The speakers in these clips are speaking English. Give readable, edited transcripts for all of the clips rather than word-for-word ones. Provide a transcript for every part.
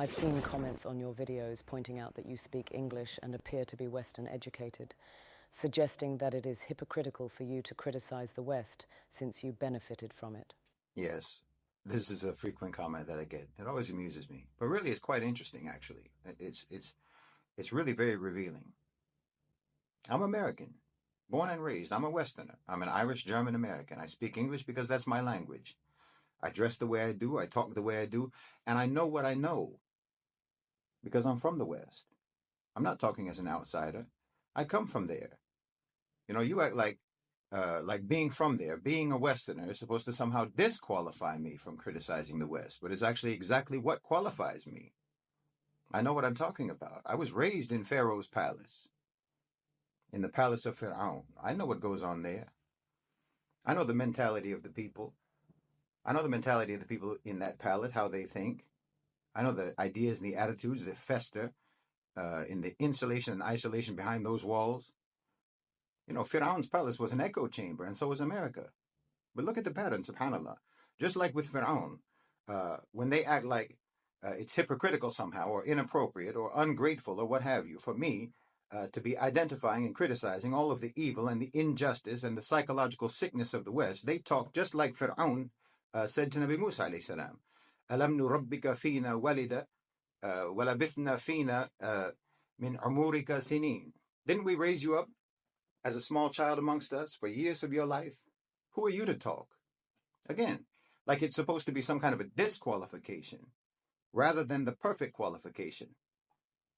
I've seen comments on your videos pointing out that you speak English and appear to be Western educated, suggesting that it is hypocritical for you to criticize the West since you benefited from it. Yes, this is a frequent comment that I get. It always amuses me, but really, it's quite interesting. Actually, it's really very revealing. I'm American, born and raised. I'm a Westerner. I'm an Irish German American. I speak English because that's my language. I dress the way I do. I talk the way I do, and I know what I know because I'm from the West. I'm not talking as an outsider. I come from there. You act like being from there, being a Westerner is supposed to somehow disqualify me from criticizing the West, but it's actually exactly what qualifies me. I know what I'm talking about. I was raised in Pharaoh's palace, in the palace of Pharaoh. I know what goes on there. I know the mentality of the people. I know the mentality of the people in that palace, how they think. I know the ideas and the attitudes that fester in the insulation and isolation behind those walls. Pharaoh's palace was an echo chamber, and so was America. But look at the pattern, subhanAllah. Just like with Pharaoh, when they act like it's hypocritical somehow, or inappropriate, or ungrateful, or what have you, for me to be identifying and criticizing all of the evil and the injustice and the psychological sickness of the West, they talk just like Pharaoh said to Nabi Musa alayhi salam. Alam nurabbika fina walida walabithna fina min umurika sinin. Didn't we raise you up as a small child amongst us for years of your life? Who are you to talk? Again, like it's supposed to be some kind of a disqualification rather than the perfect qualification.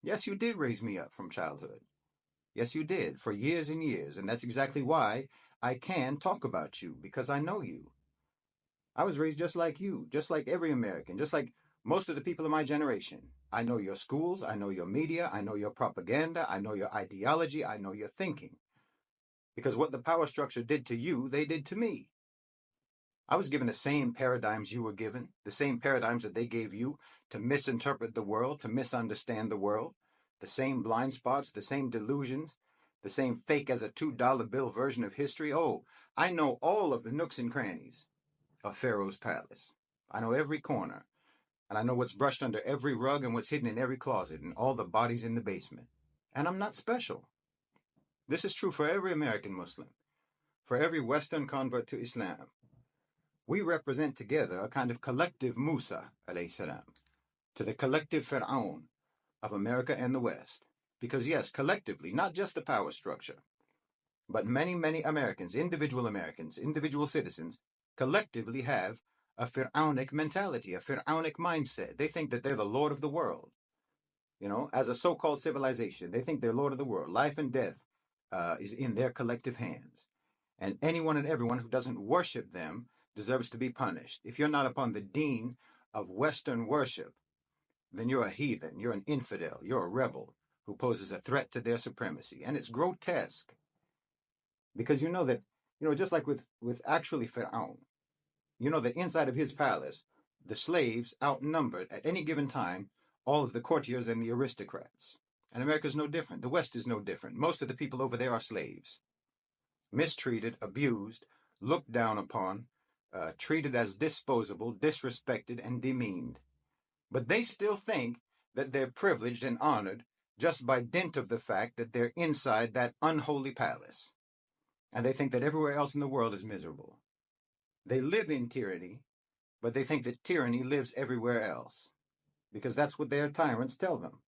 Yes, you did raise me up from childhood. Yes, you did, for years and years, and that's exactly why I can talk about you, because I know you. I was raised just like you, just like every American, just like most of the people of my generation. I know your schools, I know your media, I know your propaganda, I know your ideology, I know your thinking. Because what the power structure did to you, they did to me. I was given the same paradigms you were given, the same paradigms that they gave you to misinterpret the world, to misunderstand the world, the same blind spots, the same delusions, the same fake as a $2 bill version of history. Oh, I know all of the nooks and crannies of Pharaoh's palace. I know every corner, and I know what's brushed under every rug and what's hidden in every closet and all the bodies in the basement. And I'm not special. This is true for every American Muslim, for every Western convert to Islam. We represent together a kind of collective Musa, alayhi salam, to the collective Pharaoh of America and the West. Because yes, collectively, not just the power structure, but many, many Americans, individual citizens, collectively have a Pharaonic mentality, a Pharaonic mindset. They think that they're the Lord of the world. As a so-called civilization, they think they're Lord of the world. Life and death is in their collective hands. And anyone and everyone who doesn't worship them deserves to be punished. If you're not upon the deen of Western worship, then you're a heathen, you're an infidel, you're a rebel who poses a threat to their supremacy. And it's grotesque because you know that, just like with actually Pharaoh, you know that inside of his palace, the slaves outnumbered at any given time all of the courtiers and the aristocrats. And America's no different. The West is no different. Most of the people over there are slaves, mistreated, abused, looked down upon, treated as disposable, disrespected, and demeaned. But they still think that they're privileged and honored just by dint of the fact that they're inside that unholy palace. And they think that everywhere else in the world is miserable. They live in tyranny, but they think that tyranny lives everywhere else. Because that's what their tyrants tell them.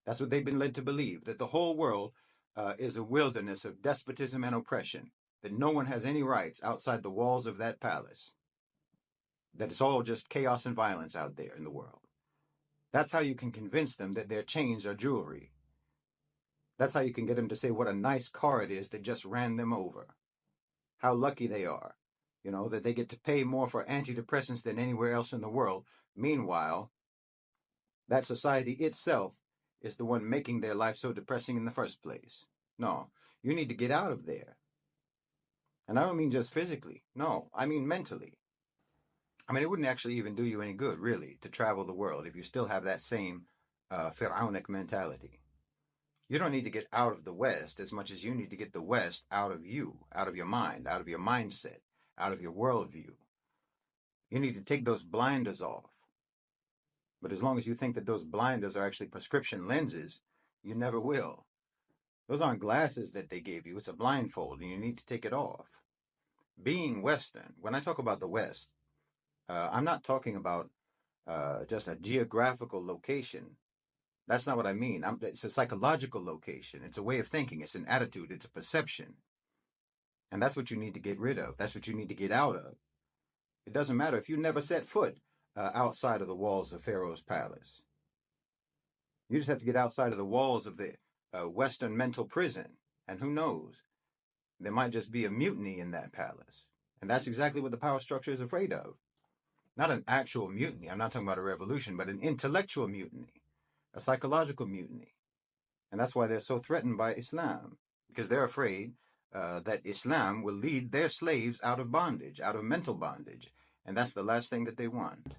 That's what they've been led to believe, that the whole world is a wilderness of despotism and oppression, that no one has any rights outside the walls of that palace, that it's all just chaos and violence out there in the world. That's how you can convince them that their chains are jewelry. That's how you can get them to say what a nice car it is that just ran them over. How lucky they are, that they get to pay more for antidepressants than anywhere else in the world. Meanwhile, that society itself is the one making their life so depressing in the first place. No, you need to get out of there. And I don't mean just physically. No, I mean mentally. I mean, it wouldn't actually even do you any good, really, to travel the world if you still have that same Pharaonic mentality. You don't need to get out of the West as much as you need to get the West out of you, out of your mind, out of your mindset, out of your worldview. You need to take those blinders off But as long as you think that those blinders are actually prescription lenses, you never will. Those aren't glasses that they gave you. It's a blindfold, and you need to take it off. Being Western, when I talk about the West, I'm not talking about just a geographical location. That's not what I mean. It's a psychological location. It's a way of thinking. It's an attitude. It's a perception. And that's what you need to get rid of. That's what you need to get out of. It doesn't matter if you never set foot outside of the walls of Pharaoh's palace. You just have to get outside of the walls of the Western mental prison. And who knows? There might just be a mutiny in that palace. And that's exactly what the power structure is afraid of. Not an actual mutiny. I'm not talking about a revolution, but an intellectual mutiny, a psychological mutiny. And that's why they're so threatened by Islam, because they're afraid that Islam will lead their slaves out of bondage, out of mental bondage. And that's the last thing that they want.